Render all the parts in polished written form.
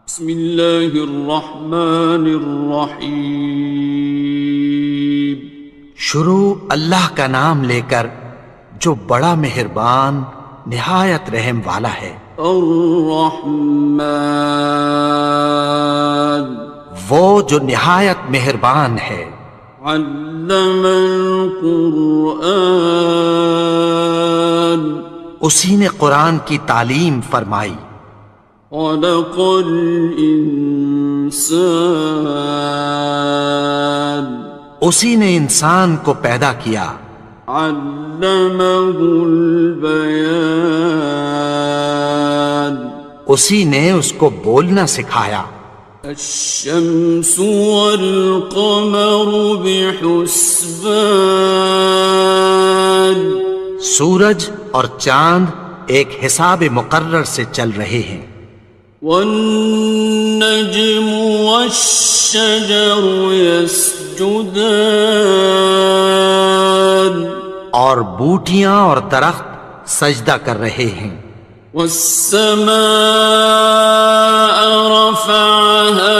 بسم اللہ الرحمن الرحیم۔ شروع اللہ کا نام لے کر جو بڑا مہربان نہایت رحم والا ہے۔ الرحمن، وہ جو نہایت مہربان ہے۔ علم القرآن، اسی نے قرآن کی تعلیم فرمائی۔ خلق الانسان، اسی نے انسان کو پیدا کیا۔ علمہ البیان، اسی نے اس کو بولنا سکھایا۔ الشمس والقمر بحسبان، سورج اور چاند ایک حساب مقرر سے چل رہے ہیں۔ والنجم والشجر يسجدان، اور بوٹیاں اور درخت سجدہ کر رہے ہیں۔ والسماء رفعها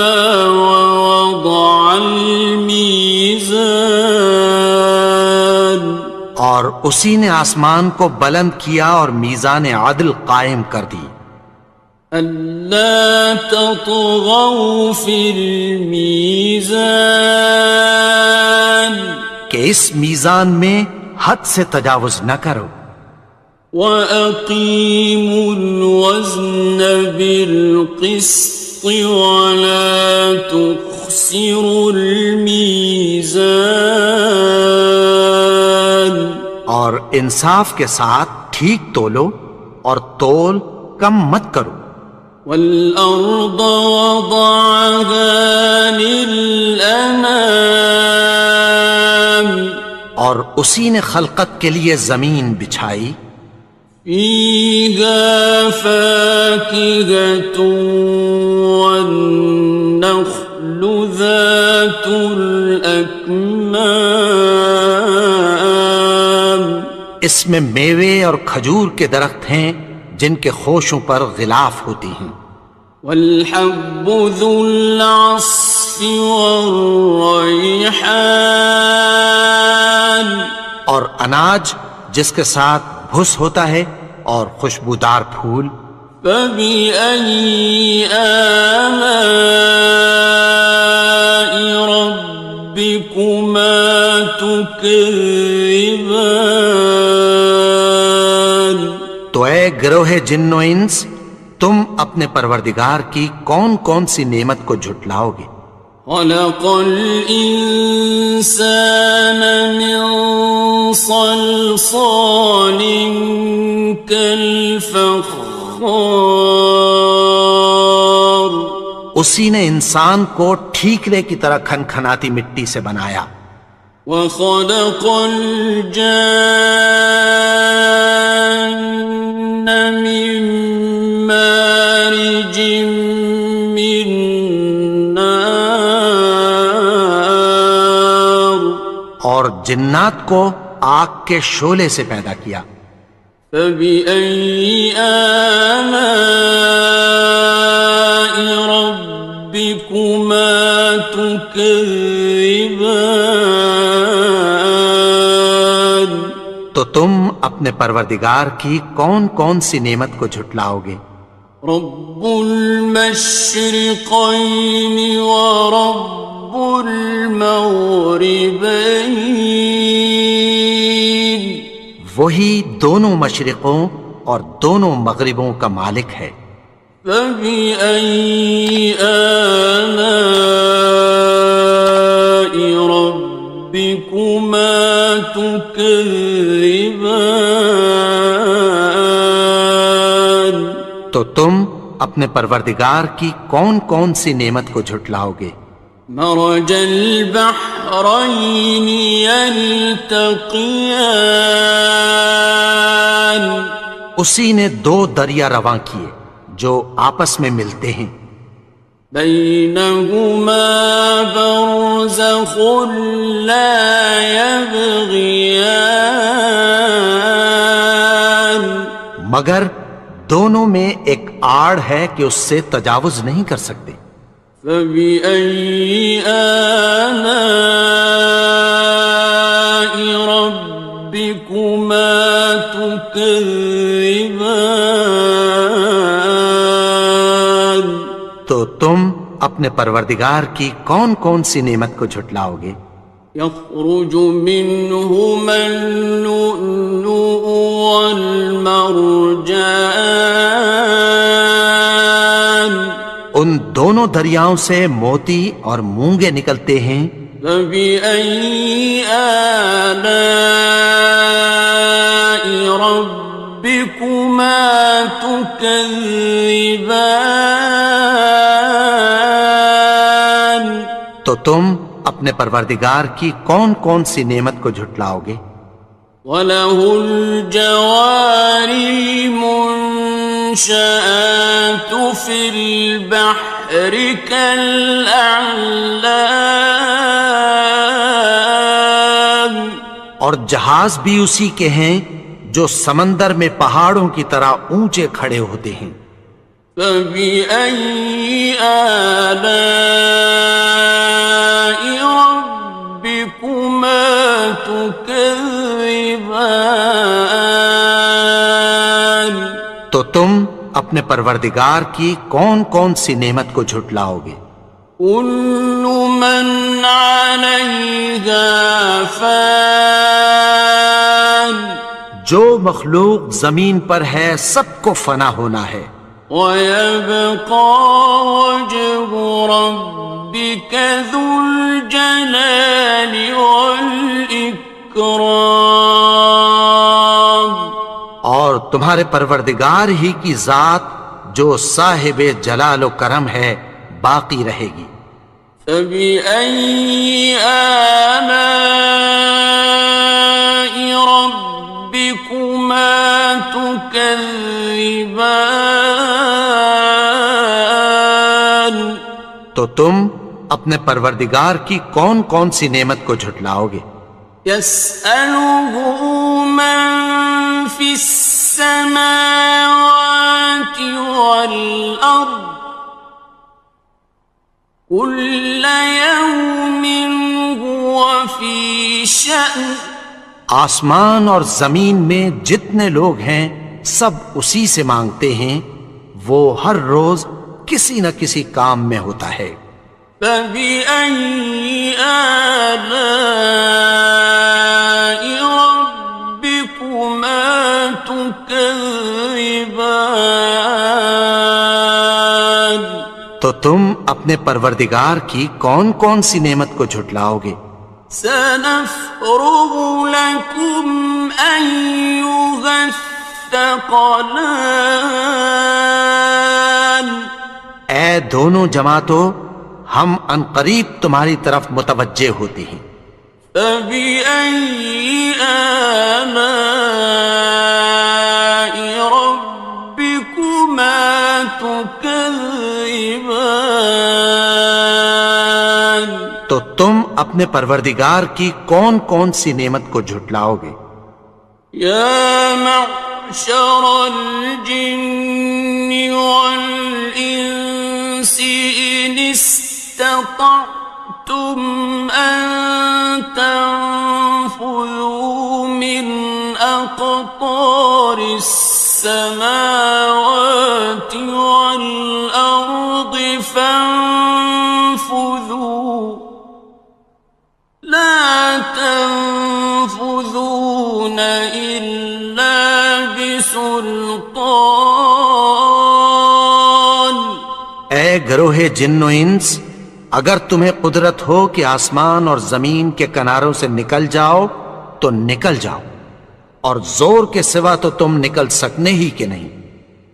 ووضع الميزان، اور اسی نے آسمان کو بلند کیا اور میزان عدل قائم کر دی۔ ألا تطغوا في الميزان، کہ اس میزان میں حد سے تجاوز نہ کرو۔ وَأَقِيمُوا الْوَزْنَ بِالْقِسْطِ وَلَا تُخْسِرُوا الْمِيزَانَ، اور انصاف کے ساتھ ٹھیک تولو اور تول کم مت کرو۔ وَالْأَرْضَ وَضَعَهَا لِلْأَنَامِ، اور اسی نے خلقت کے لیے زمین بچھائی۔ فِيهَا فَاكِهَةٌ وَالنَّخْلُ ذَاتُ الْأَكْمَامِ، اس میں میوے اور کھجور کے درخت ہیں جن کے خوشوں پر غلاف ہوتی ہیں۔ وَالْحَبُّ ذُو الْعَصْفِ وَالرَّيْحَانِ، اور اناج جس کے ساتھ بھس ہوتا ہے اور خوشبودار پھول۔ فَبِأَيِّ آلَاءِ رَبِّكُمَا تُكَذِّبَانِ، تو اے گروہ جن و انس، تم اپنے پروردگار کی کون کون سی نعمت کو جھٹلاؤ گے؟ خَلَقَ الْإِنسَانَ مِنْ صَلْصَالٍ كَالْفَخَّارِ، اسی نے انسان کو ٹھیکرے کی طرح کھنکھناتی مٹی سے بنایا۔ وَخَلَقَ الْجَانَّ مِن مَّارِجٍ مِّن نَّارٍ، اور جنات کو آگ کے شعلے سے پیدا کیا۔ فَبِأَيِّ آلَاءِ رَبِّكُمَا تُكَذِّبَانِ، تو تم اپنے پروردگار کی کون کون سی نعمت کو جھٹلاؤ گے؟ رب المشرقین ورب المغربین، وہی دونوں مشرقوں اور دونوں مغربوں کا مالک ہے۔ فَبِأَيِّ آلَاءِ رَبِّكُمَا تُكَذِّبَانِ، تو تم اپنے پروردگار کی کون کون سی نعمت کو جھٹلاؤ گے؟ مرج البحرین یلتقیان، اسی نے دو دریا رواں کیے جو آپس میں ملتے ہیں۔ بینہما برزخ لا یبغیان، مگر دونوں میں ایک آڑ ہے کہ اس سے تجاوز نہیں کر سکتے. فبأي آلاء ربكما تكذبان. تو تم اپنے پروردگار کی کون کون سی نعمت کو جھٹلاؤ گے؟ يخرج منهما اللؤلؤ والمرجان. ان دونوں دریاؤں سے موتی اور مونگے نکلتے ہیں. فبأي آلاء ربكما تكذبان. تو تم اپنے پروردگار کی کون کون سی نعمت کو جھٹلاؤ گے؟ وَلَهُ الْجَوَارِ الْمُنشَآتُ فِي الْبَحْرِ كَالْأَعْلَامِ. اور جہاز بھی اسی کے ہیں جو سمندر میں پہاڑوں کی طرح اونچے کھڑے ہوتے ہیں. فَبِأَيِّ آلَاءِ رَبِّكُمَا تُكَذِّبَانِ. تو تم اپنے پروردگار کی کون کون سی نعمت کو جھٹلاؤ گے؟ كُلُّ مَنْ عَلَيْهَا فَانٍ. جو مخلوق زمین پر ہے سب کو فنا ہونا ہے. وَيَبْقَى وَجْهُ رَبِّكَ ذُو الْجَلَالِ وَالْإِكْرَامِ. اور تمہارے پروردگار ہی کی ذات جو صاحب جلال و کرم ہے باقی رہے گی. فَبِأَيِّ آلَاءِ رَبِّكُمَا تُكَذِّبَانِ. تو تم اپنے پروردگار کی کون کون سی نعمت کو جھٹلاؤ گے؟ يَسْأَلُهُ مَن فِي السَّمَاوَاتِ وَالْأَرْضِ كُلَّ يَوْمٍ هُوَ فِي شَأْنٍ. آسمان اور زمین میں جتنے لوگ ہیں سب اسی سے مانگتے ہیں، وہ ہر روز کسی نہ کسی کام میں ہوتا ہے. فَبِأَيِّ آلَاءِ رَبِّكُمَا تُكَذِّبَانِ. تو تم اپنے پروردگار کی کون کون سی نعمت کو جھٹلاؤ گے؟ سَنَفْرُغُ لَكُمْ أَيُّهَ الثَّقَلَانِ. اے دونوں جماعتوں، ہم عنقریب تمہاری طرف متوجہ ہوتے ہیں. فَبِأَيِّ آلَاءِ رَبِّكُمَا تُكَذِّبَانِ. تو تم اپنے پروردگار کی کون کون سی نعمت کو جھٹلاؤ گے؟ يَا مَعْشَرَ الْجِنِّ وَالْإِنسِ إِنِ اسْتَطَعْتُمْ أَن تَنفُذُوا مِنْ أَقْطَارِ السَّمَاوَاتِ وَالْأَرْضِ فَانفُذُوا لَا تَنفُذُونَ إِلَّا بِسُلْطَانٍ. اے گروہ جن و انس، اگر تمہیں قدرت ہو کہ آسمان اور زمین کے کناروں سے نکل جاؤ تو نکل جاؤ، اور زور کے سوا تو تم نکل سکنے ہی کہ نہیں.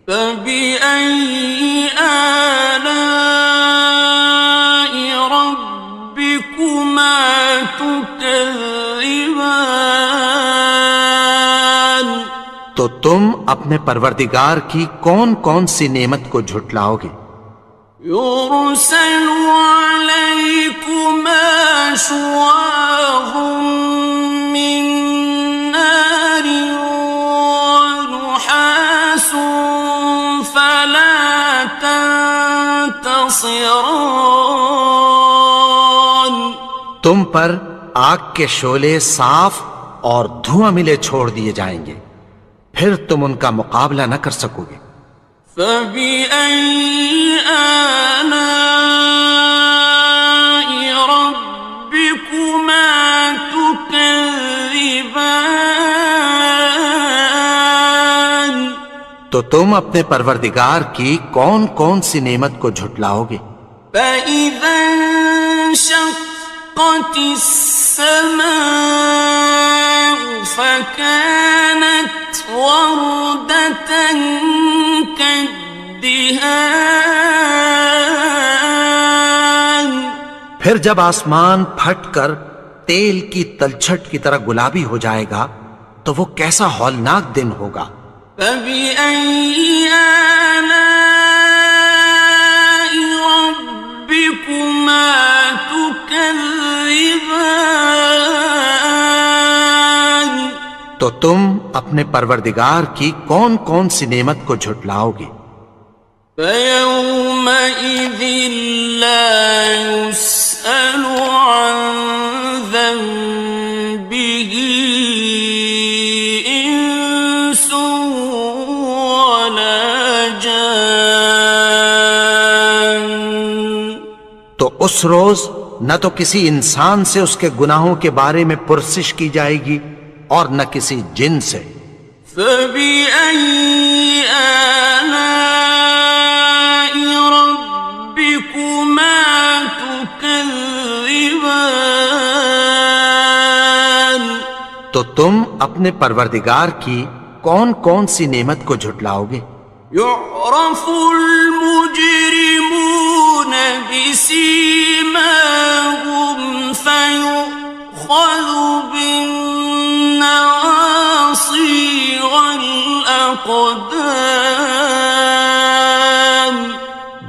فَبِأَيِّ آلَاءِ رَبِّكُمَا تُكَذِّبَانِ. تو تم اپنے پروردگار کی کون کون سی نعمت کو جھٹلاؤ گے؟ يُرْسَلُ عَلَيْكُمَا شُوَاظٌ مِّن نَّارٍ وَنُحَاسٌ خاصران. تم پر آگ کے شعلے صاف اور دھواں ملے چھوڑ دیے جائیں گے، پھر تم ان کا مقابلہ نہ کر سکو گے۔ فبأي آلاء ربكما تكذبان. تو تم اپنے پروردگار کی کون کون سی نعمت کو جھٹلاؤ گے؟ فإذا انشقت السماء فكانت وردة كالدهان. پھر جب آسمان پھٹ کر تیل کی تلچھٹ کی طرح گلابی ہو جائے گا تو وہ کیسا ہولناک دن ہوگا۔ فبأي آلاء ربكما تكذبان. تو تم اپنے پروردگار کی کون کون سی نعمت کو جھٹلاؤ گے؟ فيومئذ لا يسأل عن ذنبه إنس ولا جان. تو اس روز نہ تو کسی انسان سے اس کے گناہوں کے بارے میں پرسش کی جائے گی اور نہ کسی جن سے۔ فبأي آلاء ربكما تكذبان. تو تم اپنے پروردگار کی کون کون سی نعمت کو جھٹلاؤ گے؟ يعرف المجرمون بسيماهم فيؤخذ بالنواصي والأقدام.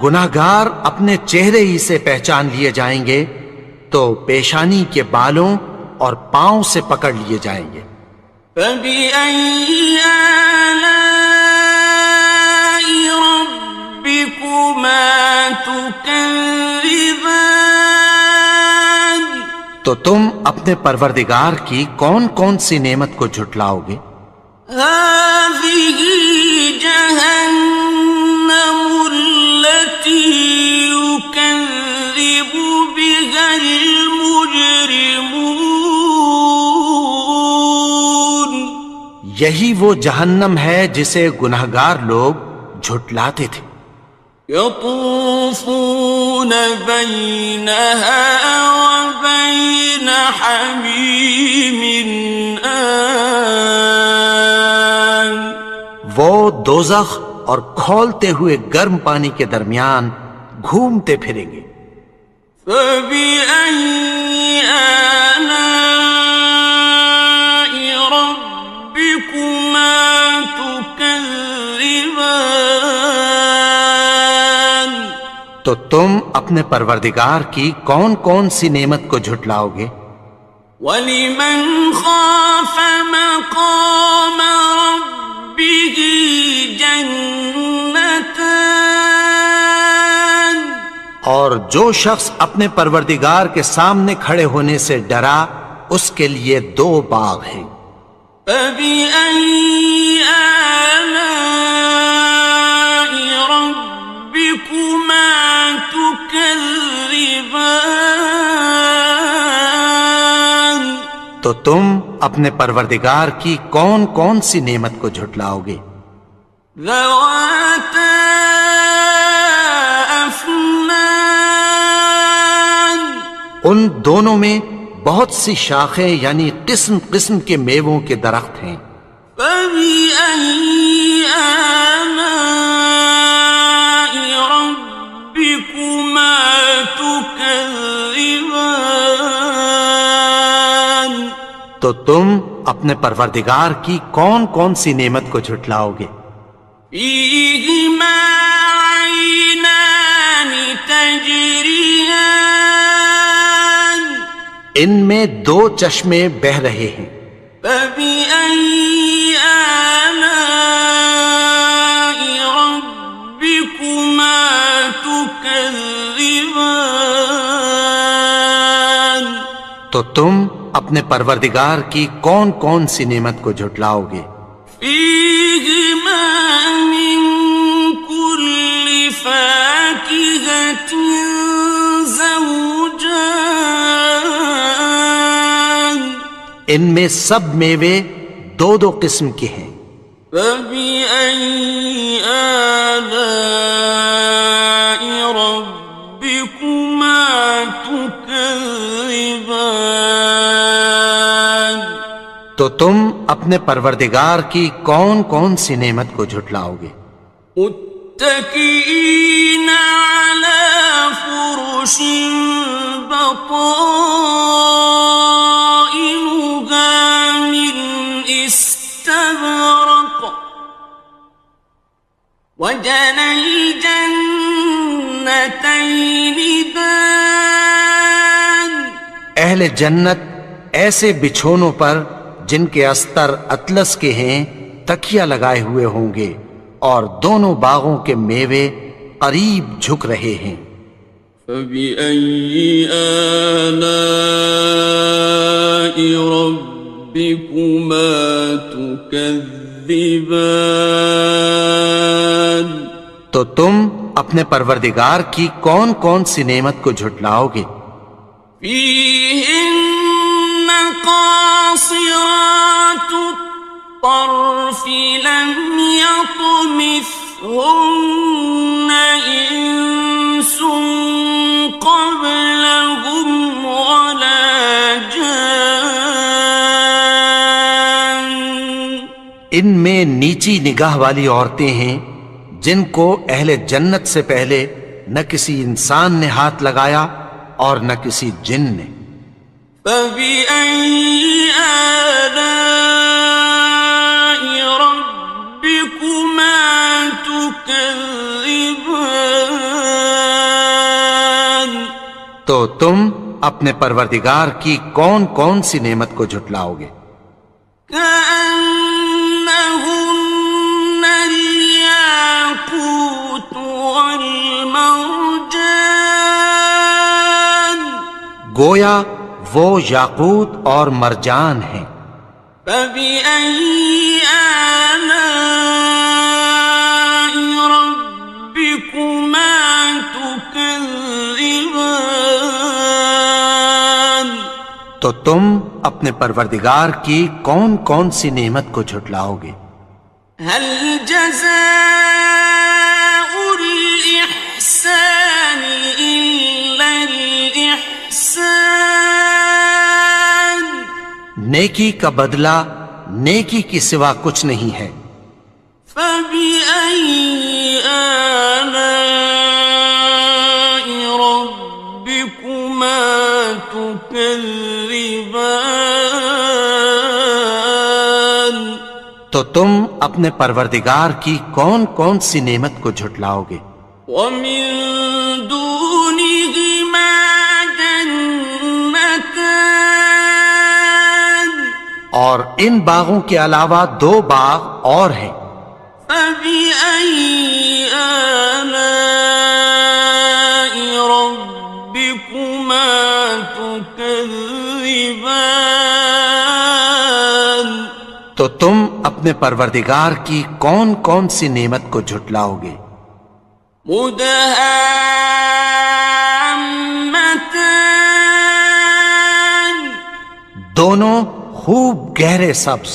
گناہگار اپنے چہرے ہی سے پہچان لیے جائیں گے تو پیشانی کے بالوں اور پاؤں سے پکڑ لیے جائیں گے۔ فبأي آلاء ربكما تكذبان. تو تم اپنے پروردگار کی کون کون سی نعمت کو جھٹلاؤ گے؟ هذه جهنم التي يكذب بها المجرمون. یہی وہ جہنم ہے جسے گناہگار لوگ جھٹلاتے تھے۔ يطوفون بينها وبين حميم آن. وہ دوزخ اور کھولتے ہوئے گرم پانی کے درمیان گھومتے پھریں گے۔ فبأي آلاء ربكما تكذبان. تو تم اپنے پروردگار کی کون کون سی نعمت کو جھٹلاؤ گے؟ وَلِمَنْ خَافَ مَقَامَ رَبِّهِ جَنَّتَانِ. اور جو شخص اپنے پروردگار کے سامنے کھڑے ہونے سے ڈرا اس کے لیے 2 باغ ہیں۔ فَبِأَيِّ آلَاءِ رَبِّكُمَا تُكَذِّبَانِ. تو تم اپنے پروردگار کی کون کون سی نعمت کو جھٹلاؤ گے؟ ذَوَاتَا أَفْنَانٍ. ان دونوں میں بہت سی شاخیں یعنی قسم قسم کے میووں کے درخت ہیں۔ فَبِأَيِّ آلَاءِ رَبِّكُمَا تُكَذِّبَانِ. تو تم اپنے پروردگار کی کون کون سی نعمت کو جھٹلاؤ گے؟ فِيهِمَا عَيْنَانِ تَجْرِيَانِ. ان میں 2 چشمے بہہ رہے ہیں۔ فَبِأَيِّ آلَاءِ رَبِّكُمَا تُكَذِّبَانِ. تكذبان تو تم اپنے پروردگار کی کون کون سی نعمت کو جھٹلاؤ گے؟ فيهما من كل فاكهة زوجان ان میں سب میوے دو دو قسم کے ہیں۔ فبأي آلاء ربكما تكذبان تو تم اپنے پروردگار کی کون کون سی نعمت کو جھٹلاؤ گے؟ متكئين على فرش بطائنها من استبرق وجنى الجنتين دان اہل جنت ایسے بچھونوں پر جن کے استر اطلس کے ہیں تکیہ لگائے ہوئے ہوں گے، اور دونوں باغوں کے میوے قریب جھک رہے ہیں۔ فبأي آلاء ربكما تكذبان تو تم اپنے پروردگار کی کون کون سی نعمت کو جھٹلاؤ گے؟ فيهن قاصرات الطرف لم يطمثهن إنس قبلهم ولا جان ان میں نیچی نگاہ والی عورتیں ہیں جن کو اہل جنت سے پہلے نہ کسی انسان نے ہاتھ لگایا اور نہ کسی جن نے۔ فبأي آلاء ربكما تكذبان تو تم اپنے پروردگار کی کون کون سی نعمت کو جھٹلاؤ گے؟ كأنهن الياقوت والمرجان گویا وہ یاقوت اور مرجان ہیں۔ فبأي آلاء ربكما تكذبان تو تم اپنے پروردگار کی کون کون سی نعمت کو جھٹلاؤ گے؟ هل جزاء الإحسان إلا الإحسان نیکی کا بدلہ نیکی کی سوا کچھ نہیں ہے۔ فبأي آلاء ربكما تكذبان تو تم اپنے پروردگار کی کون کون سی نعمت کو جھٹلاؤ گے؟ ومن دونهما جنتان اور ان باغوں کے علاوہ دو باغ اور ہیں۔ فبأي آلاء ربكما تكذبان تو تم اپنے پروردگار کی کون کون سی نعمت کو جھٹلاؤ گے؟ مدهامتان دونوں خوب گہرے سبز۔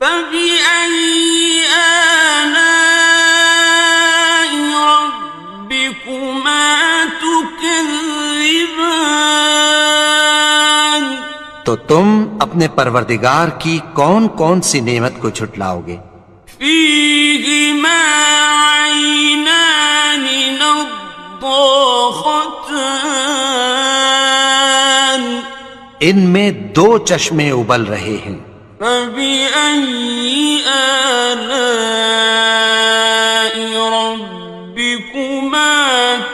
فبأي آلاء ربكما تكذبان تو تم اپنے پروردگار کی کون کون سی نعمت کو جھٹلاؤ گے؟ فيهما عينان نضاختان ان میں دو چشمے ابل رہے ہیں۔ فبأي آلاء ربكما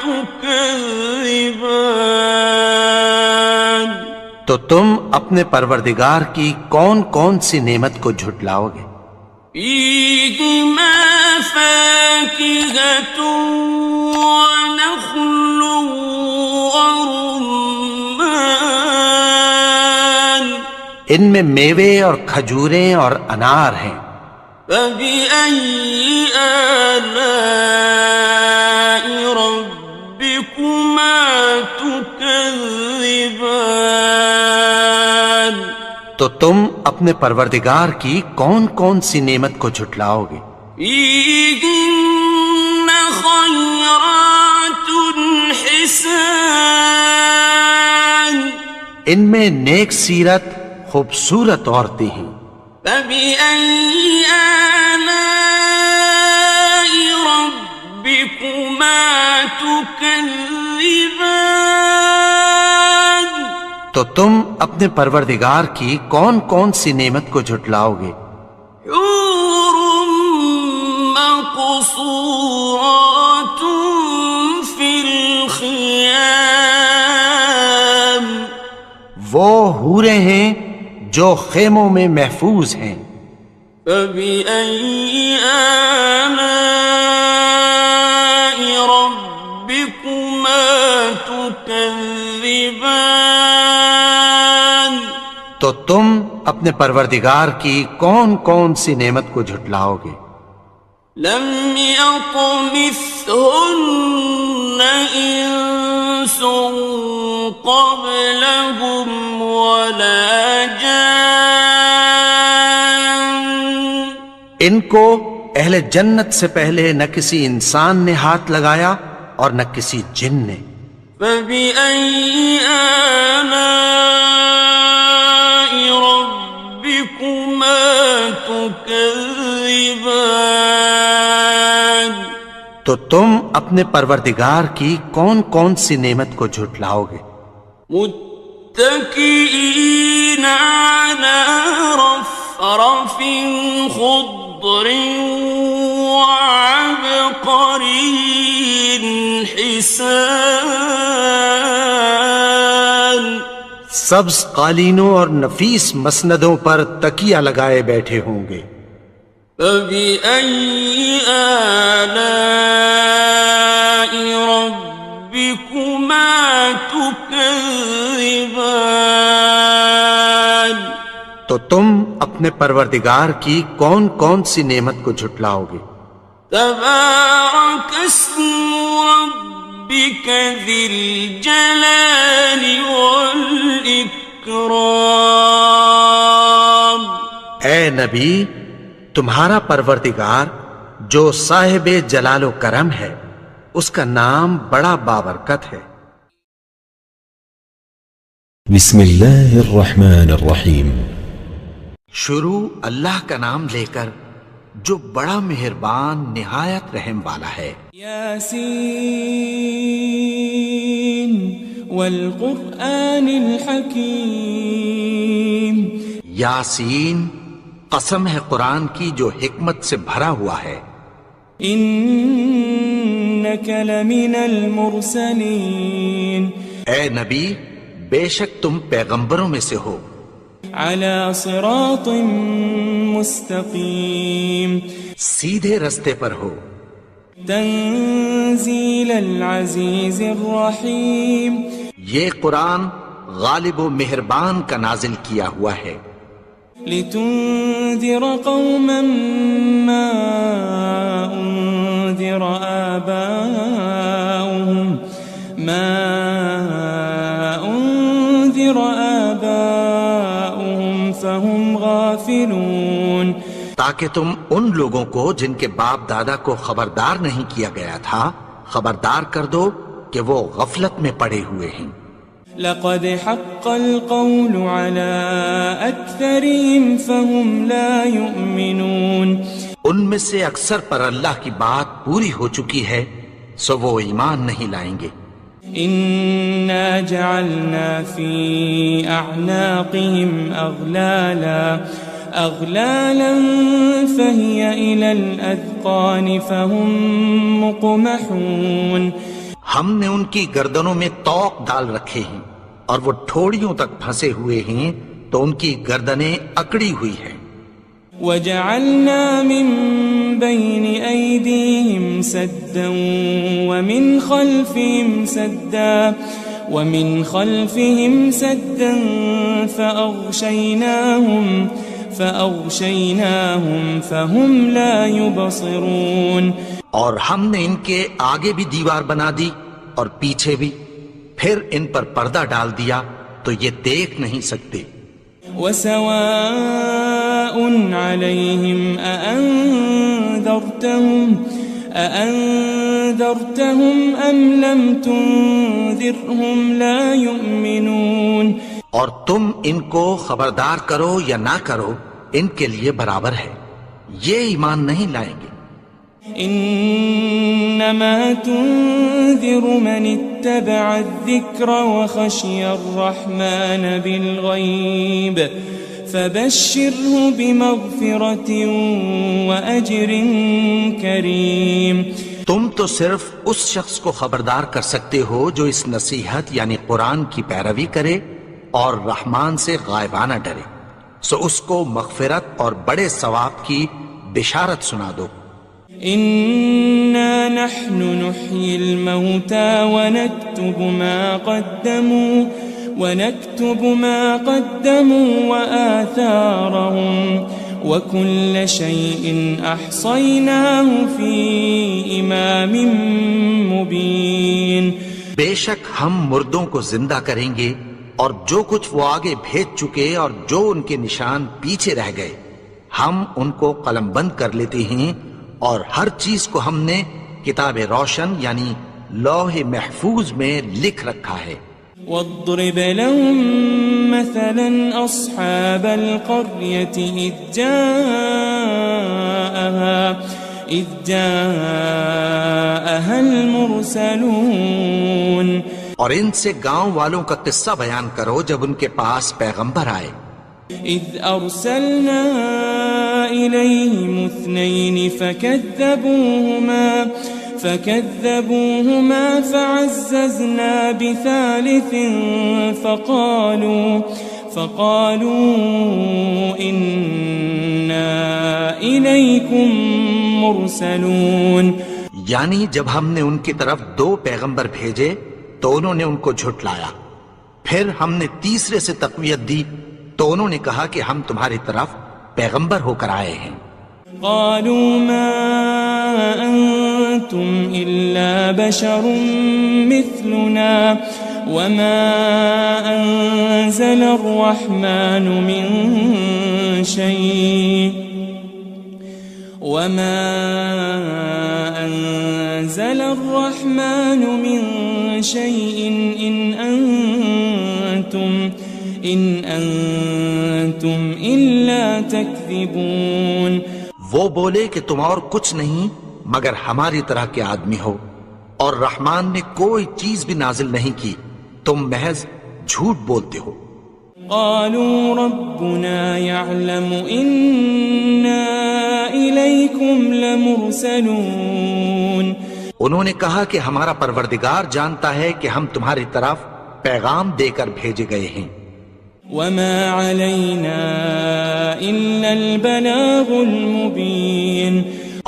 تكذبان تو تم اپنے پروردگار کی کون کون سی نعمت کو جھٹلاؤ گے؟ فيهما فاكهة ونخل ورمان ان میں میوے اور کھجوریں اور انار ہیں. فبأي آلاء ربكما تكذبان تو تم اپنے پروردگار کی کون کون سی نعمت کو جھٹلاؤ گے؟ فيهن خيرات حسان ان میں نیک سیرت خوبصورت عورتیں ہیں. فبأي آلاء ربكما تكذبان تو تم اپنے پروردگار کی کون کون سی نعمت کو جھٹلاؤ گے؟ حور مقصورات في الخيام وہ حوریں ہیں جو خیموں میں محفوظ ہیں. فبأي آلاء ربكما تكذبان تو تم اپنے پروردگار کی کون کون سی نعمت کو جھٹلاؤ گے؟ لم يطمثهن إنس قبلهم ولا جان ان کو اہل جنت سے پہلے نہ کسی انسان نے ہاتھ لگایا اور نہ کسی جن نے. فبأي آلاء ربكما تكذبان تو تم اپنے پروردگار کی کون کون سی نعمت کو جھٹلاؤ گے؟ متكئين على رفرف خضر وعبقري حسان سبز قالینوں اور نفیس مسندوں پر تکیہ لگائے بیٹھے ہوں گے. فبأي آلاء ربكما تكذبان تو تم اپنے پروردگار کی کون کون سی نعمت کو جھٹلاؤ گے؟ تبارك اسم ربك ذي الجلال والإكرام اے نبی، تمہارا پروردگار جو صاحب جلال و کرم ہے اس کا نام بڑا بابرکت ہے. بسم اللہ الرحمن الرحیم. شروع اللہ کا نام لے کر جو بڑا مہربان نہایت رحم والا ہے. یاسین والقرآن الحکیم. یاسین، قسم ہے قرآن کی جو حکمت سے بھرا ہوا ہے. انک لمن المرسلین. اے نبی، بے شک تم پیغمبروں میں سے ہو. علی صراط مستقیم. سیدھے رستے پر ہو. تنزیل العزیز الرحیم. یہ قرآن غالب و مہربان کا نازل کیا ہوا ہے. لتنذر قوما ما انذر آباؤهم فهم غافلون. تاکہ تم ان لوگوں کو جن کے باپ دادا کو خبردار نہیں کیا گیا تھا خبردار کر دو کہ وہ غفلت میں پڑے ہوئے ہیں. لقد حق القول على أكثرهم فهم لا يؤمنون. ان میں سے اکثر پر اللہ کی بات پوری ہو چکی ہے سو وہ ایمان نہیں لائیں گے. إنا جعلنا في أعناقهم أغلالا فهي إلى الأذقان فهم مقمحون. ہم نے ان کی گردنوں میں طوق ڈال رکھے ہیں اور وہ ٹھوڑیوں تک پھنسے ہوئے ہیں تو ان کی گردنیں اکڑی ہوئی ہیں. وجعلنا من بين أيديهم سدا ومن خلفهم سدا فأغشيناهم فهم لا يبصرون. اور ہم نے ان کے آگے بھی دیوار بنا دی اور پیچھے بھی، پھر ان پر پردہ ڈال دیا تو یہ دیکھ نہیں سکتے. وسواء عليهم أأنذرتهم أم لم تنذرهم لا يؤمنون. اور تم ان کو خبردار کرو یا نہ کرو ان کے لیے برابر ہے، یہ ایمان نہیں لائیں گے. إنما تنذر من اتبع الذكر وخشي الرحمن بالغيب فبشره بمغفرة وأجر كريم. تم تو صرف اس شخص کو خبردار کر سکتے ہو جو اس نصیحت یعنی قرآن کی پیروی کرے اور رحمان سے غائبانہ ڈرے، سو اس کو مغفرت اور بڑے ثواب کی بشارت سنا دو. إنا نحن نحيي الموتى ونكتب ما قدموا وآثارهم وكل شيء أحصيناه في إمام مبين. بے شک ہم مردوں کو زندہ کریں گے اور جو کچھ وہ آگے بھیج چکے اور جو ان کے نشان پیچھے رہ گئے ہم ان کو قلم بند کر لیتے ہیں، اور ہر چیز کو ہم نے کتاب روشن یعنی لوح محفوظ میں لکھ رکھا ہے. واضرب لهم مثلا أصحاب القرية إذ جاءها المرسلون. اور ان سے گاؤں والوں کا قصہ بیان کرو جب ان کے پاس پیغمبر آئے. إذ أرسلنا إليهم 2 فكذبوهما فعززنا بثالث فقالوا إنا إليكم مرسلون. یعنی جب ہم نے ان کی طرف 2 پیغمبر بھیجے تو انہوں نے ان کو جھٹلایا، پھر ہم نے تیسرے سے تقویت دی تو انہوں نے کہا کہ ہم تمہاری طرف پیغمبر ہو کر آئے ہیں. قالوا ما أنتم إلا بشر مثلنا وما أنزل الرحمن من شيء إن أنتم إلا تكذبون. وہ بولے کہ تم اور کچھ نہیں مگر ہماری طرح کے آدمی ہو، اور رحمان نے کوئی چیز بھی نازل نہیں کی، تم محض جھوٹ بولتے ہو. قالوا ربنا يعلم إنا إليكم لمرسلون. انہوں نے کہا کہ ہمارا پروردگار جانتا ہے کہ ہم تمہاری طرف پیغام دے کر بھیجے گئے ہیں. وما علينا إلا البلاغ المبين.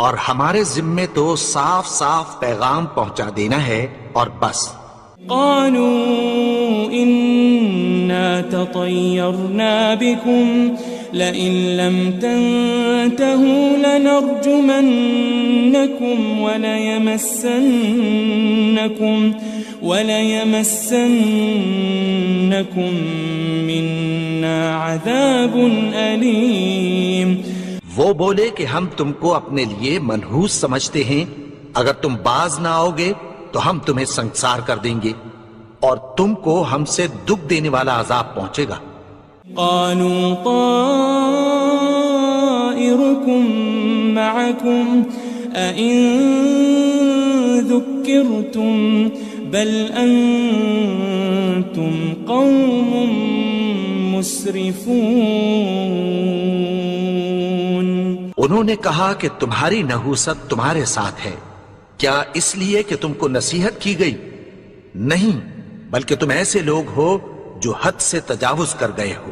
اور ہمارے ذمے تو صاف صاف پیغام پہنچا دینا ہے اور بس. قالوا إنا تطيرنا بكم لئن لم تنتهوا لنرجمنكم وليمسنكم منا عذاب أليم. وہ بولے کہ ہم تم کو اپنے لیے منحوس سمجھتے ہیں، اگر تم باز نہ آؤ گے تو ہم تمہیں سنسار کر دیں گے اور تم کو ہم سے دکھ دینے والا عذاب پہنچے گا. قالوا طائركم معكم أئن ذكرتم بل أنتم قوم مسرفون. انہوں نے کہا کہ تمہاری نحوست تمہارے ساتھ ہے، کیا اس لیے کہ تم کو نصیحت کی گئی؟ نہیں، بلکہ تم ایسے لوگ ہو جو حد سے تجاوز کر گئے ہو.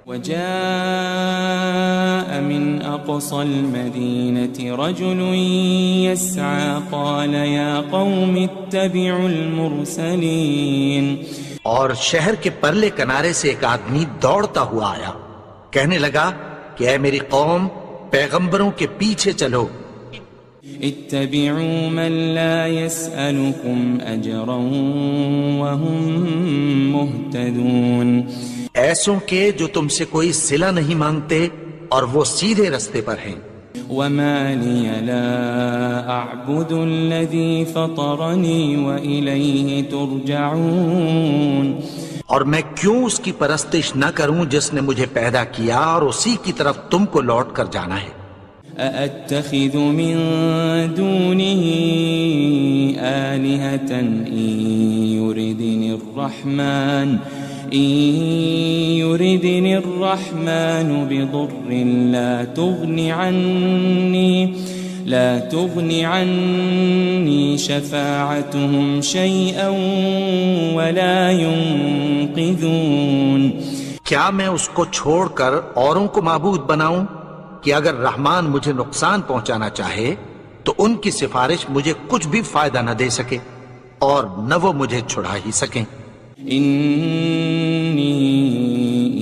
وجاء من أقصى المدينة رجل يسعى قال يا قوم اتبعوا المرسلين. اور شہر کے پرلے کنارے سے ایک آدمی دوڑتا ہوا آیا، کہنے لگا کہ اے میری قوم، پیغمبروں کے پیچھے چلو. اتبعوا من لا يسألكم أجرا وهم مهتدون. ایسوں کے جو تم سے کوئی صلہ نہیں مانگتے اور وہ سیدھے رستے پر ہیں. وما لي لا أعبد الذي فطرني وإليه ترجعون. اور میں کیوں اس کی پرستش نہ کروں جس نے مجھے پیدا کیا اور اسی کی طرف تم کو لوٹ کر جانا ہے. أأتخذ من دونه آلهة إن يردني الرحمن بضر لا تغن عني شفاعتهم شيئا ولا ينقذون. کیا میں اس کو چھوڑ کر اوروں کو معبود بناؤں کہ اگر رحمان مجھے نقصان پہنچانا چاہے تو ان کی سفارش مجھے کچھ بھی فائدہ نہ دے سکے اور نہ وہ مجھے چھڑا ہی سکیں. إني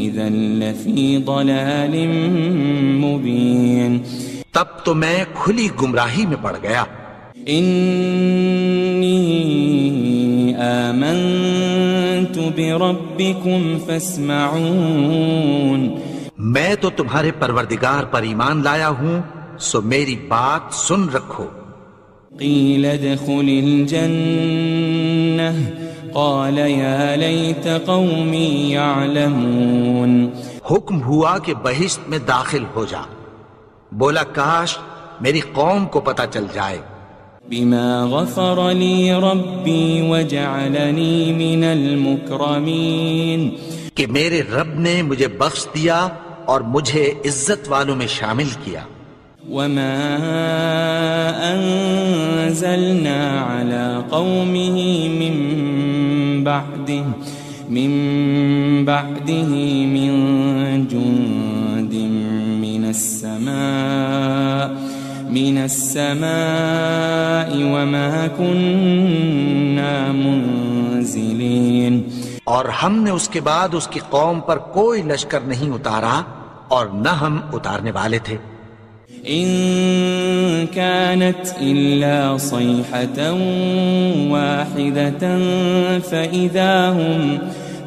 إذا لفي ضلال مبين. تب تو میں کھلی گمراہی میں پڑ گیا. إني آمنت بربكم فاسمعون. میں تو تمہارے پروردگار پر ایمان لایا ہوں، سو میری بات سن رکھو. قيل ادخل الجنة قال يا ليت قومي يعلمون. حکم ہوا کہ بہشت میں داخل ہو جا. بولا کاش میری قوم کو پتہ چل جائے. بما غفر لي ربي وجعلني من المكرمين. کہ میرے رب نے مجھے بخش دیا اور مجھے عزت والوں میں شامل کیا. وما أنزلنا على قومه من بعده من جند من السماء وما كنا منزلين. اور ہم نے اس کے بعد اس کی قوم پر کوئی لشکر نہیں اتارا اور نہ ہم اتارنے والے تھے. إن كانت إلا صيحة واحدة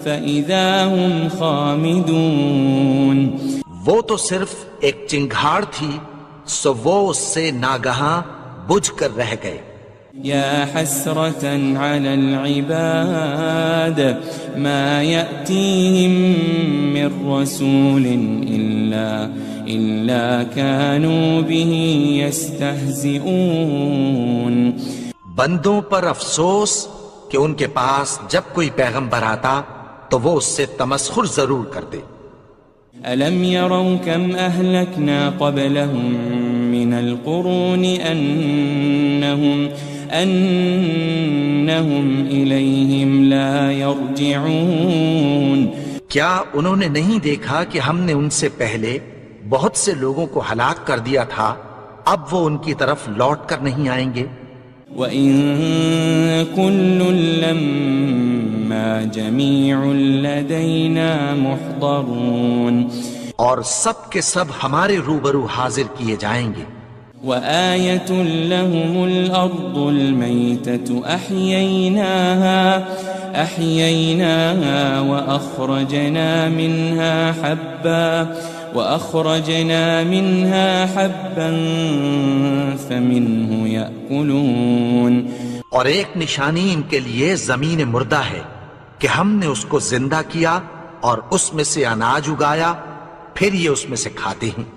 فإذا هم خامدون. وہ تو صرف ایک چنگھاڑ تھی، سو وہ اس سے ناگہاں بجھ کر رہ گئے. يا حسرة على العباد ما يأتيهم من رسول إلا كانوا به يستهزئون. بندوں پر افسوس کہ ان کے پاس جب کوئی پیغمبر آتا تو وہ اس سے تمسخر ضرور کرتے. ألم يروا كم أهلكنا قبلهم من القرون أنهم إليهم لا يرجعون. کیا انہوں نے نہیں دیکھا کہ ہم نے ان سے پہلے بہت سے لوگوں کو ہلاک کر دیا تھا، اب وہ ان کی طرف لوٹ کر نہیں آئیں گے. وَإِن كُلٌّ لَمَّا جَمِيعٌ لَدَيْنَا مُحْضَرُونَ. اور سب کے سب ہمارے روبرو حاضر کیے جائیں گے. وآية لهم الأرض الميتة أحييناها وأخرجنا منها حبا فمنه يأكلون. اور ایک نشانی ان کے لیے زمین مردہ ہے کہ ہم نے اس کو زندہ کیا اور اس میں سے اناج اگایا، پھر یہ اس میں سے کھاتے ہیں.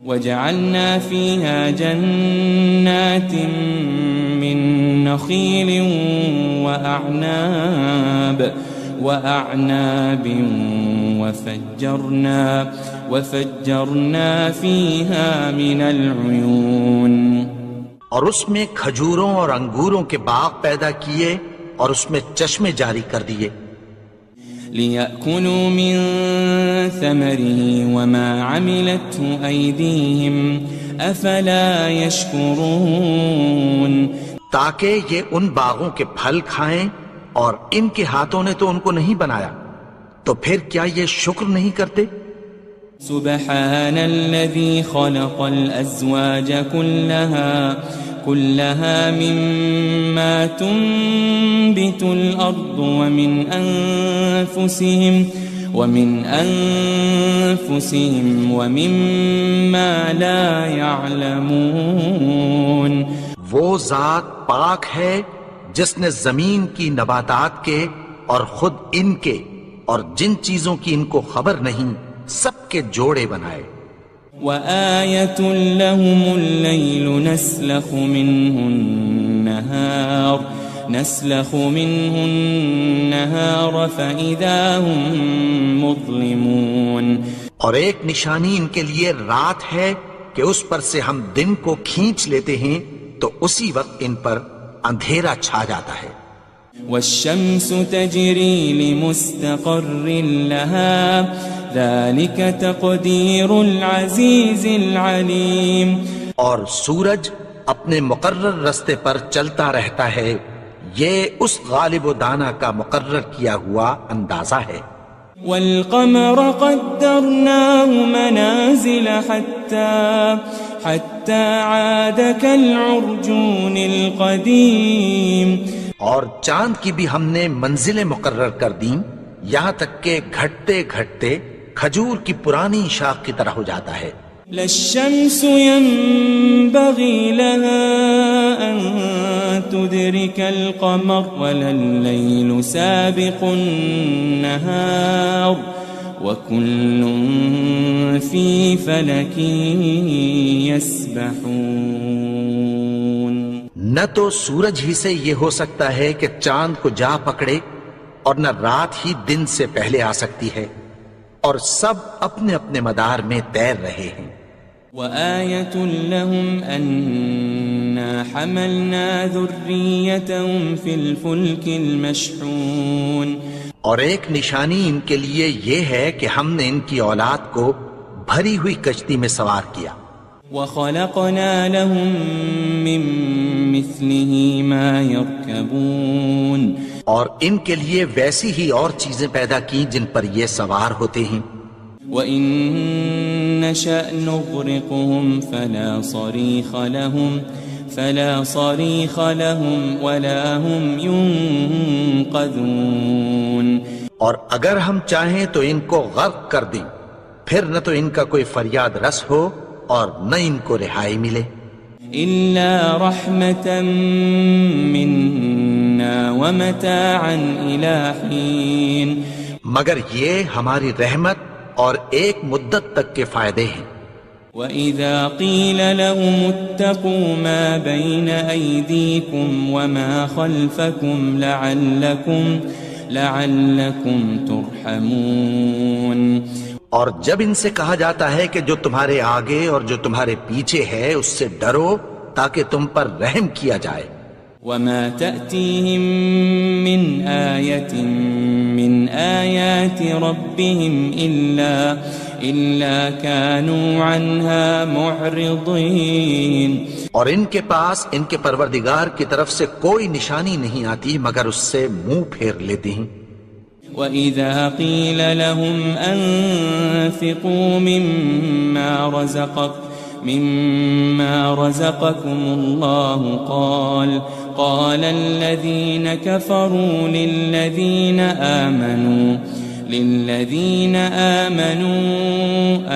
وجعلنا فيها جنات من نخيل وأعناب وفجرنا فيها من العيون. اور اس میں کھجوروں اور انگوروں کے باغ پیدا کیے اور اس میں چشمے جاری کر دیے. لِيَأْكُلُوا مِن ثَمَرِهِ وَمَا عَمِلَتْهُ أَيْدِيهِمْ أَفَلَا يَشْكُرُونَ تاکہ یہ ان باغوں کے پھل کھائیں، اور ان کے ہاتھوں نے تو ان کو نہیں بنایا، تو پھر کیا یہ شکر نہیں کرتے؟ سبحان الذي خلق الأزواج كلها مما تنبت الأرض ومن أنفسهم ومما لا يعلمون وہ ذات پاک ہے جس نے زمین کی نباتات کے اور خود ان کے اور جن چیزوں کی ان کو خبر نہیں سب کے جوڑے بنائے۔ وَآيَةٌ لَهُمُ اللَّيْلُ نَسْلَخُ مِنْهُ النَّهَارَ فَإِذَا هُمْ مُظْلِمُونَ اور ایک نشانی ان کے لیے رات ہے کہ اس پر سے ہم دن کو کھینچ لیتے ہیں تو اسی وقت ان پر اندھیرا چھا جاتا ہے۔ وَالشَّمْسُ تَجْرِي لِمُسْتَقَرٍّ لَهَا ذَلِكَ تَقْدِيرُ الْعَزِيزِ الْعَلِيمِ اور سورج اپنے مقرر رستے پر چلتا رہتا ہے، یہ اس غالب و دانا کا مقرر کیا ہوا اندازہ ہے۔ وَالْقَمَرَ قَدَّرْنَاهُ مَنَازِلَ حَتَّى عَادَ كَالْعُرْجُونِ الْقَدِيمِ اور چاند کی بھی ہم نے منزلیں مقرر کر دیں، یہاں تک کہ گھٹتے گھٹتے کھجور کی پرانی شاخ کی طرح ہو جاتا ہے۔ لَلشَّمْسُ يَنبَغِي لَهَا أَن تُدْرِكَ الْقَمَرَ وَلَلَّيْلُ سَابِقُ النَّهَارِ وَكُلٌّ فِي فَلَكٍ يَسْبَحُونَ نہ تو سورج ہی سے یہ ہو سکتا ہے کہ چاند کو جا پکڑے، اور نہ رات ہی دن سے پہلے آ سکتی ہے، اور سب اپنے اپنے مدار میں تیر رہے ہیں۔ وَآيَةٌ لَهُمْ أَنَّا حَمَلْنَا ذُرِّيَّتَهُمْ فِي الْفُلْكِ الْمَشْحُونِ اور ایک نشانی ان کے لیے یہ ہے کہ ہم نے ان کی اولاد کو بھری ہوئی کشتی میں سوار کیا۔ وَخَلَقْنَا لَهُم مِّن مِّثْلِهِ مَا يَرْكَبُونَ اور ان کے لیے ویسی ہی اور چیزیں پیدا کی جن پر یہ سوار ہوتے ہیں۔ وَإِن نَّشَأْ نُغْرِقْهُمْ فَلَا صَرِيخَ لَهُمْ وَلَا هُمْ يُنقَذُونَ اور اگر ہم چاہیں تو ان کو غرق کر دیں، پھر نہ تو ان کا کوئی فریاد رس ہو اور نہ ان کو رہائی ملے۔ إِلَّا رَحْمَةً مِّنَّا وَمَتَاعًا إِلَىٰ حِينٍ مگر یہ ہماری رحمت اور ایک مدت تک کے فائدے ہیں۔ وَإِذَا قِيلَ لَهُمُ اتَّقُوا مَا بَيْنَ أَيْدِيكُمْ وَمَا خَلْفَكُمْ لَعَلَّكُمْ تُرْحَمُونَ اور جب ان سے کہا جاتا ہے کہ جو تمہارے آگے اور جو تمہارے پیچھے ہے اس سے ڈرو تاکہ تم پر رحم کیا جائے۔ وَمَا تَأْتِيهِم مِّنْ آيَةٍ مِّنْ آيَاتِ رَبِّهِمْ إِلَّا كَانُوا عَنْهَا مُعْرِضِينَ اور ان کے پاس ان کے پروردگار کی طرف سے کوئی نشانی نہیں آتی مگر اس سے منہ پھیر لیتے ہیں۔ وَإِذَا قِيلَ لَهُمْ أَنفِقُوا مِمَّا رَزَقَكُمُ اللَّهُ قَالَ الَّذِينَ كَفَرُوا لِلَّذِينَ آمَنُوا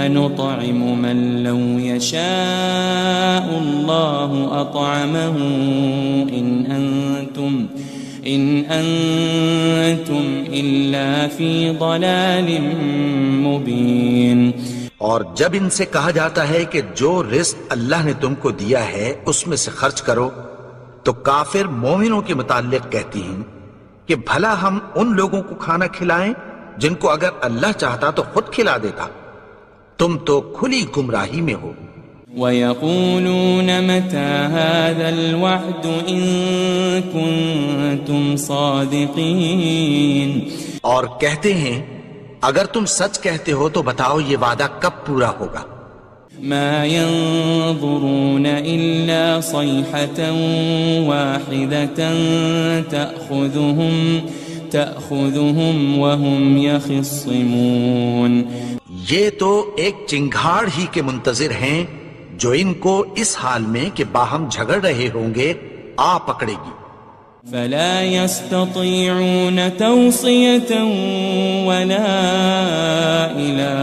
أَنُطْعِمُ مَن لَّوْ يَشَاءُ اللَّهُ أَطْعَمَهُ إِنْ أَنْتُمْ إِلَّا فِي ضَلَالٍ مُبِينٍ اور جب ان سے کہا جاتا ہے کہ جو رزق اللہ نے تم کو دیا ہے اس میں سے خرچ کرو، تو کافر مومنوں کے متعلق کہتی ہیں کہ بھلا ہم ان لوگوں کو کھانا کھلائیں جن کو اگر اللہ چاہتا تو خود کھلا دیتا، تم تو کھلی گمراہی میں ہو۔ وَيَقُولُونَ مَتَى هَذَا الْوَعْدُ إِن كُنتُمْ صَادِقِينَ اور کہتے ہیں اگر تم سچ کہتے ہو تو بتاؤ یہ وعدہ کب پورا ہوگا؟ مَا يَنظُرُونَ إِلَّا صَيْحَةً وَاحِدَةً تَأْخُذُهُمْ وَهُمْ يَخِصِّمُونَ یہ تو ایک چنگھاڑ ہی کے منتظر ہیں جو ان کو اس حال میں کہ باہم جھگڑ رہے ہوں گے آ پکڑے گی۔ فَلَا يَسْتَطِيعُونَ تَوْصِيَةً وَلَا إِلَىٰ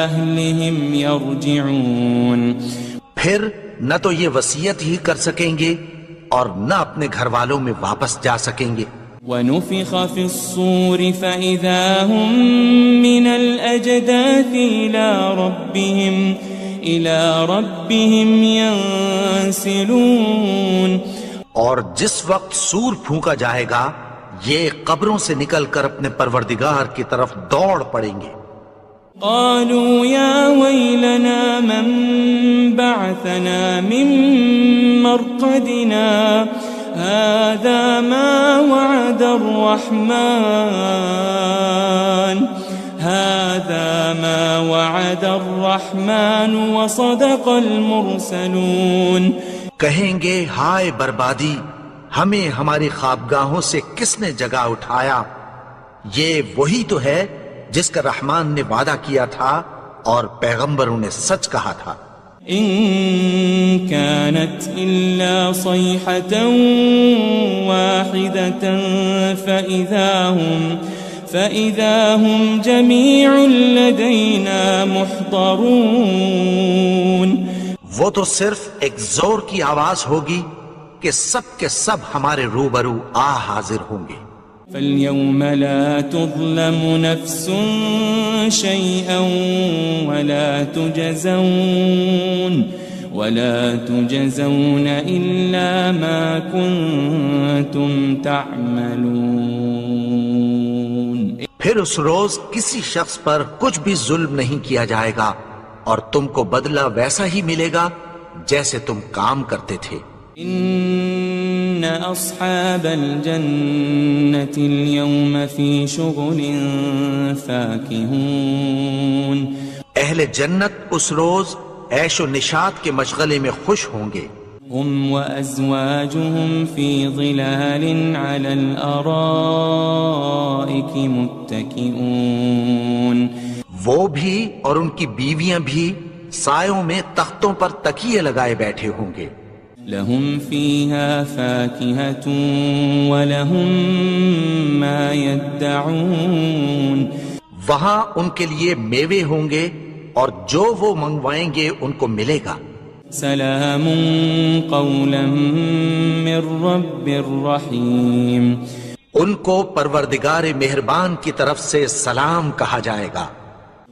أَهْلِهِمْ يَرْجِعُونَ پھر نہ تو یہ وصیت ہی کر سکیں گے اور نہ اپنے گھر والوں میں واپس جا سکیں گے۔ وَنُفِخَ فِي الصُّورِ فَإِذَا هُم مِّنَ الْأَجْدَاثِ إِلَىٰ رَبِّهِمْ يَنسِلُونَ اور جس وقت سور پھونکا جائے گا یہ قبروں سے نکل کر اپنے پروردگار کی طرف دوڑ پڑیں گے۔ قالوا يا ويلنا من بعثنا من مرقدنا هذا ما وعد الرحمن وصدق المرسلون کہیں گے ہائے بربادی، ہمیں ہماری خوابگاہوں سے کس نے جگا اٹھایا؟ یہ وہی تو ہے جس کا رحمان نے وعدہ کیا تھا اور پیغمبروں نے سچ کہا تھا۔ ان كانت الا صيحة واحدة فإذا هم جميع لدينا محضرون وہ تو صرف ایک زور کی آواز ہوگی کہ سب کے سب ہمارے روبرو آ حاضر ہوں گے۔ فَالْيَوْمَ لَا تُظْلَمُ نَفْسٌ شَيْئًا وَلَا تُجَزَوْنَ إِلَّا مَا كُنتُمْ تَعْمَلُونَ پھر اس روز کسی شخص پر کچھ بھی ظلم نہیں کیا جائے گا اور تم کو بدلہ ویسا ہی ملے گا جیسے تم کام کرتے تھے۔ ان اصحاب الجنة اليوم في شغل فاكهون اہل جنت اس روز عیش و نشاط کے مشغلے میں خوش ہوں گے۔ هم وازواجهم في ظلال على الارائك متكئون وہ بھی اور ان کی بیویاں بھی سایوں میں تختوں پر تکیے لگائے بیٹھے ہوں گے۔ لهم فيها فاكهة ولهم ما يدعون وہاں ان کے لیے میوے ہوں گے اور جو وہ منگوائیں گے ان کو ملے گا۔ سلام قولا من رب الرحیم ان کو پروردگار مہربان کی طرف سے سلام کہا جائے گا۔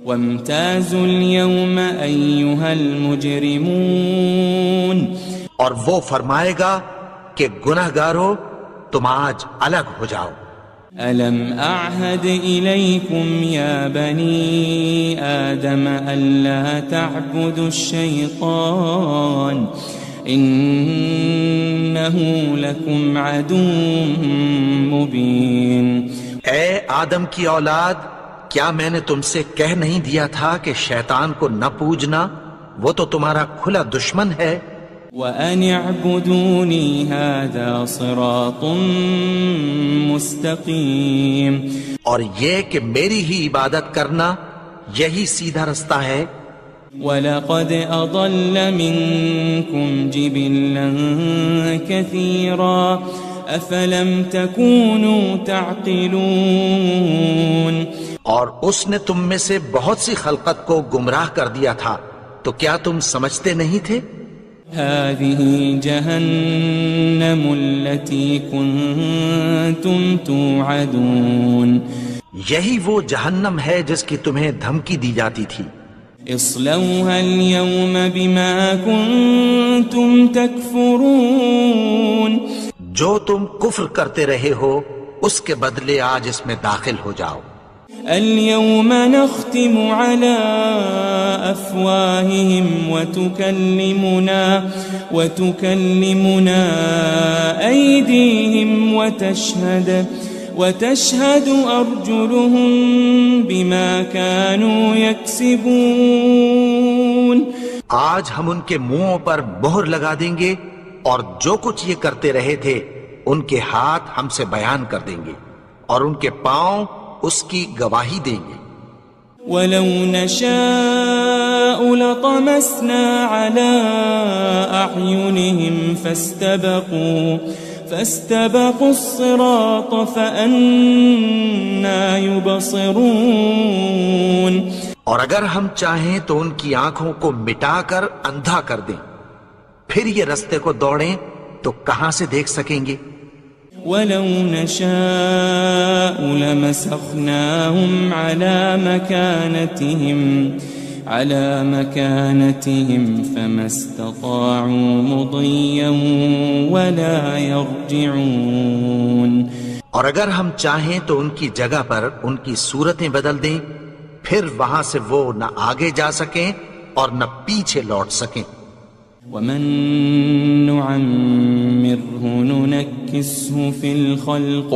وامتازوا اليوم أيها المجرمون اور وہ فرمائے گا کہ گناہگارو تم آج الگ ہو جاؤ۔ ألم أعهد إليكم يا بني آدم ألا تعبدوا الشيطان إنه لكم عدو مبين اے آدم کی اولاد، کیا میں نے تم سے کہہ نہیں دیا تھا کہ شیطان کو نہ پوجنا، وہ تو تمہارا کھلا دشمن ہے۔ وَأَنِ اعْبُدُونِي هَذَا صِرَاطٌ مُسْتَقِيمٌ اور یہ کہ میری ہی عبادت کرنا یہی سیدھا رستہ ہے۔ وَلَقَدْ أَضَلَّ مِنْكُمْ جِبِلًّا كَثِيرًا أَفَلَمْ تَكُونُوا تَعْقِلُونَ اور اس نے تم میں سے بہت سی خلقت کو گمراہ کر دیا تھا، تو کیا تم سمجھتے نہیں تھے؟ هذه جهنم التي كنتم توعدون یہی وہ جہنم ہے جس کی تمہیں دھمکی دی جاتی تھی۔ اصلوها اليوم بما كنتم تكفرون جو تم کفر کرتے رہے ہو اس کے بدلے آج اس میں داخل ہو جاؤ۔ اليوم نختم على أفواههم وتكلمنا أيديهم وتشهد أرجلهم بما كانوا يكسبون. آج ہم ان کے منہوں پر مہر لگا دیں گے اور جو کچھ یہ کرتے رہے تھے ان کے ہاتھ ہم سے بیان کر دیں گے اور ان کے پاؤں اس کی گواہی دیں گے. وَلَوْ نَشَاءُ لَطَمَسْنَا عَلَىٰ أَعْيُنِهِمْ فَاسْتَبَقُوا الصِّرَاطَ فَأَنَّىٰ يُبْصِرُونَ. اور اگر ہم چاہیں تو ان کی آنکھوں کو مٹا کر اندھا کر دیں، پھر یہ رستے کو دوڑیں تو کہاں سے دیکھ سکیں گے. وَلَوْ نَشَاءُ لَمَسَخْنَاهُمْ عَلَى مَكَانَتِهِمْ فَمَا اسْتَطَاعُوا مُضِيًّا وَلَا يَرْجِعُونَ. اور اگر ہم چاہیں تو ان کی جگہ پر ان کی صورتیں بدل دیں، پھر وہاں سے وہ نہ آگے جا سکیں اور نہ پیچھے لوٹ سکیں. وَمَن نُعَمِّرْهُ نُنَكِّسْهُ فِي الْخَلْقِ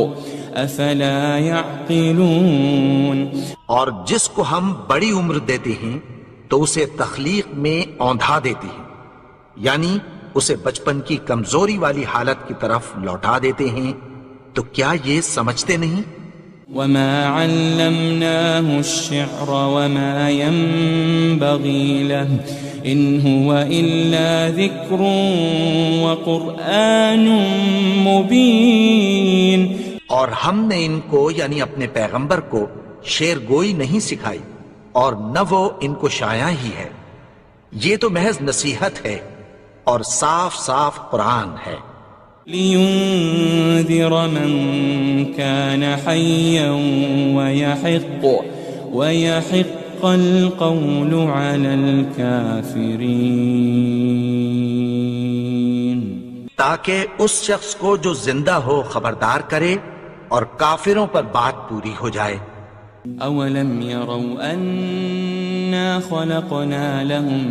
أَفَلَا يَعْقِلُونَ. اور جس کو ہم بڑی عمر دیتے ہیں تو اسے تخلیق میں اوندھا دیتے ہیں، یعنی اسے بچپن کی کمزوری والی حالت کی طرف لوٹا دیتے ہیں. تو کیا یہ سمجھتے نہیں؟ وَمَا عَلَّمْنَاهُ الشِّعْرَ وَمَا يَنبَغِي لَهُ إِنْ هُوَ إِلَّا ذِكْرٌ وَقُرْآنٌ مُبِينٌ. اور ہم نے ان کو یعنی اپنے پیغمبر کو شعر گوئی نہیں سکھائی اور نہ وہ ان کو شایع ہی ہے، یہ تو محض نصیحت ہے اور صاف صاف قرآن ہے. لِيُنذِرَ مَن كَانَ حَيًّا وَيَحِقَّ الْقَوْلُ عَلَى الْكَافِرِينَ. تاکہ اس شخص کو جو زندہ ہو خبردار کرے اور کافروں پر بات پوری ہو جائے. أَوَلَمْ يَرَوْا أَنَّا خَلَقْنَا لَهُم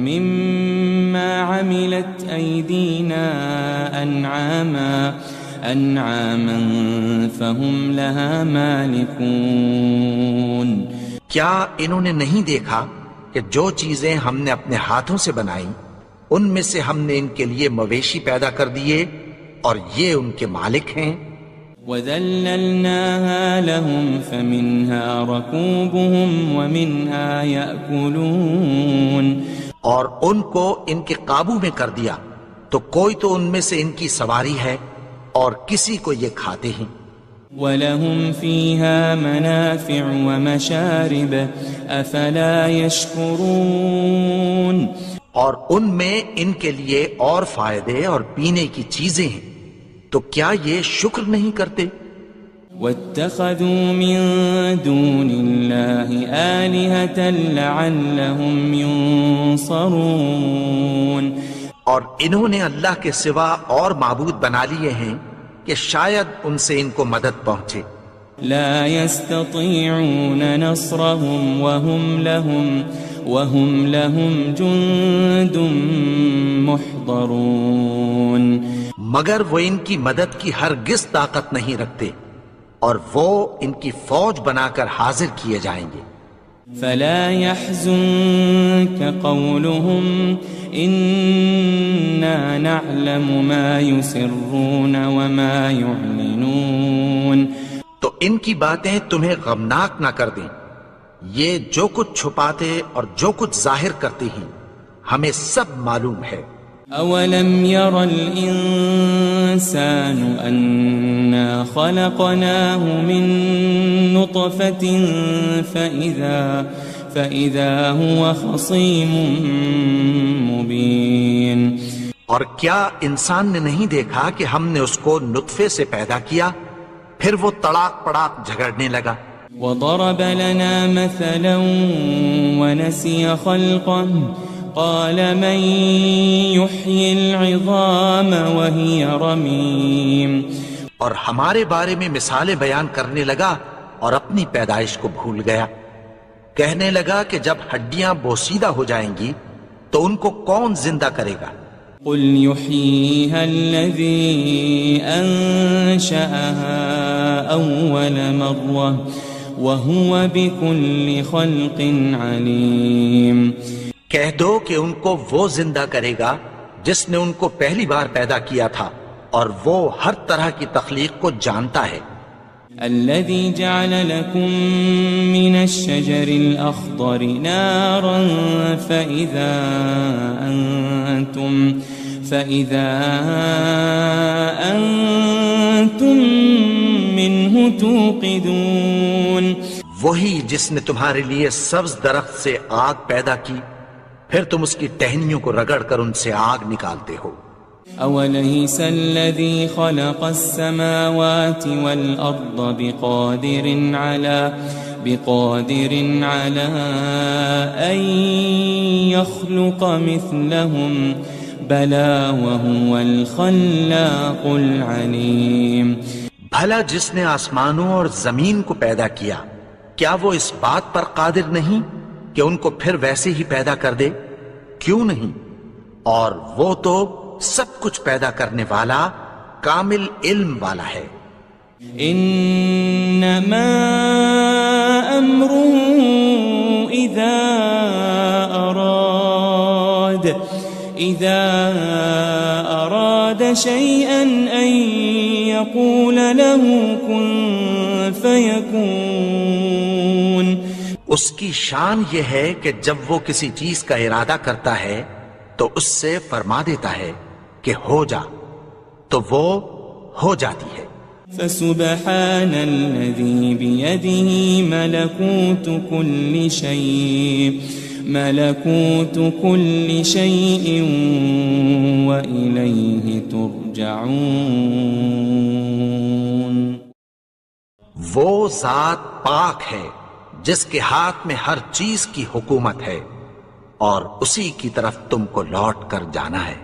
مِّمَّا عَمِلَتْ أَيْدِينَا أَنْعَامًا فَهُمْ لَهَا مَالِكُونَ. کیا انہوں نے نہیں دیکھا کہ جو چیزیں ہم نے اپنے ہاتھوں سے بنائیں ان میں سے ہم نے ان کے لیے مویشی پیدا کر دیے اور یہ ان کے مالک ہیں. وَذَلَّلْنَاهَا لَهُمْ فَمِنْهَا رَكُوبُهُمْ وَمِنْهَا يَأْكُلُونَ. اور ان کو ان کے قابو میں کر دیا تو کوئی تو ان میں سے ان کی سواری ہے اور کسی کو یہ کھاتے ہیں. وَلَهُمْ فِيهَا مَنَافِعُ وَمَشَارِبُ أَفَلَا يَشْكُرُونَ. اور ان میں ان کے لیے اور فائدے اور پینے کی چیزیں ہیں، تو کیا یہ شکر نہیں کرتے؟ وَاتَّخَذُوا مِن دُونِ اللَّهِ آلِهَةً لَعَلَّهُمْ يُنصَرُونَ. اور انہوں نے اللہ کے سوا اور معبود بنا لیے ہیں کہ شاید ان سے ان کو مدد پہنچے. لا يستطيعون نصرهم وهم لهم جند محضرون. مگر وہ ان کی مدد کی ہرگز طاقت نہیں رکھتے اور وہ ان کی فوج بنا کر حاضر کیے جائیں گے. فلا يحزنك قولهم إنا نعلم ما يسرون وما يعلنون. تو ان کی باتیں تمہیں غمناک نہ کر دیں، یہ جو کچھ چھپاتے اور جو کچھ ظاہر کرتے ہیں ہمیں سب معلوم ہے. أولم ير الإنسان أنا خلقناه من نطفة فإذا هو خصيم مبين. اور کیا انسان نے نہیں دیکھا کہ ہم نے اس کو نطفے سے پیدا کیا پھر وہ تڑاک پڑاک جھگڑنے لگا. وضرب لنا مثلا ونسي خلقه قال من يحيي العظام وهي رميم. اور ہمارے بارے میں مثالیں بیان کرنے لگا اور اپنی پیدائش کو بھول گیا. کہنے لگا کہ جب ہڈیاں بوسیدہ ہو جائیں گی تو ان کو کون زندہ کرے گا؟ قل يحييها الذي أنشأها أول مرة وهو بكل خلق عليم. کہہ دو کہ ان کو وہ زندہ کرے گا جس نے ان کو پہلی بار پیدا کیا تھا اور وہ ہر طرح کی تخلیق کو جانتا ہے. الذي جعل لكم من الشجر الأخضر نارا فإذا أنتم منه توقدون. وہی جس نے تمہارے لیے سبز درخت سے آگ پیدا کی پھر تم اس کی ٹہنیوں کو رگڑ کر ان سے آگ نکالتے ہو. أوليس الذي خلق السماوات والأرض بقادر على أن يخلق مثلهم بلى وهو الخلاق العليم. بھلا جس نے آسمانوں اور زمین کو پیدا کیا کیا وہ اس بات پر قادر نہیں کہ ان کو پھر ویسے ہی پیدا کر دے؟ کیوں نہیں؟ اور وہ تو سب کچھ پیدا کرنے والا کامل علم والا ہے. انما امره اذا اراد شيئا ان يقول له كن فيكون. اس کی شان یہ ہے کہ جب وہ کسی چیز کا ارادہ کرتا ہے تو اس سے فرما دیتا ہے کہ ہو جا تو وہ ہو جاتی ہے. فسبحان الذي بيده ملكوت كل شيء وإليه ترجعون. وہ ذات پاک ہے جس کے ہاتھ میں ہر چیز کی حکومت ہے اور اسی کی طرف تم کو لوٹ کر جانا ہے.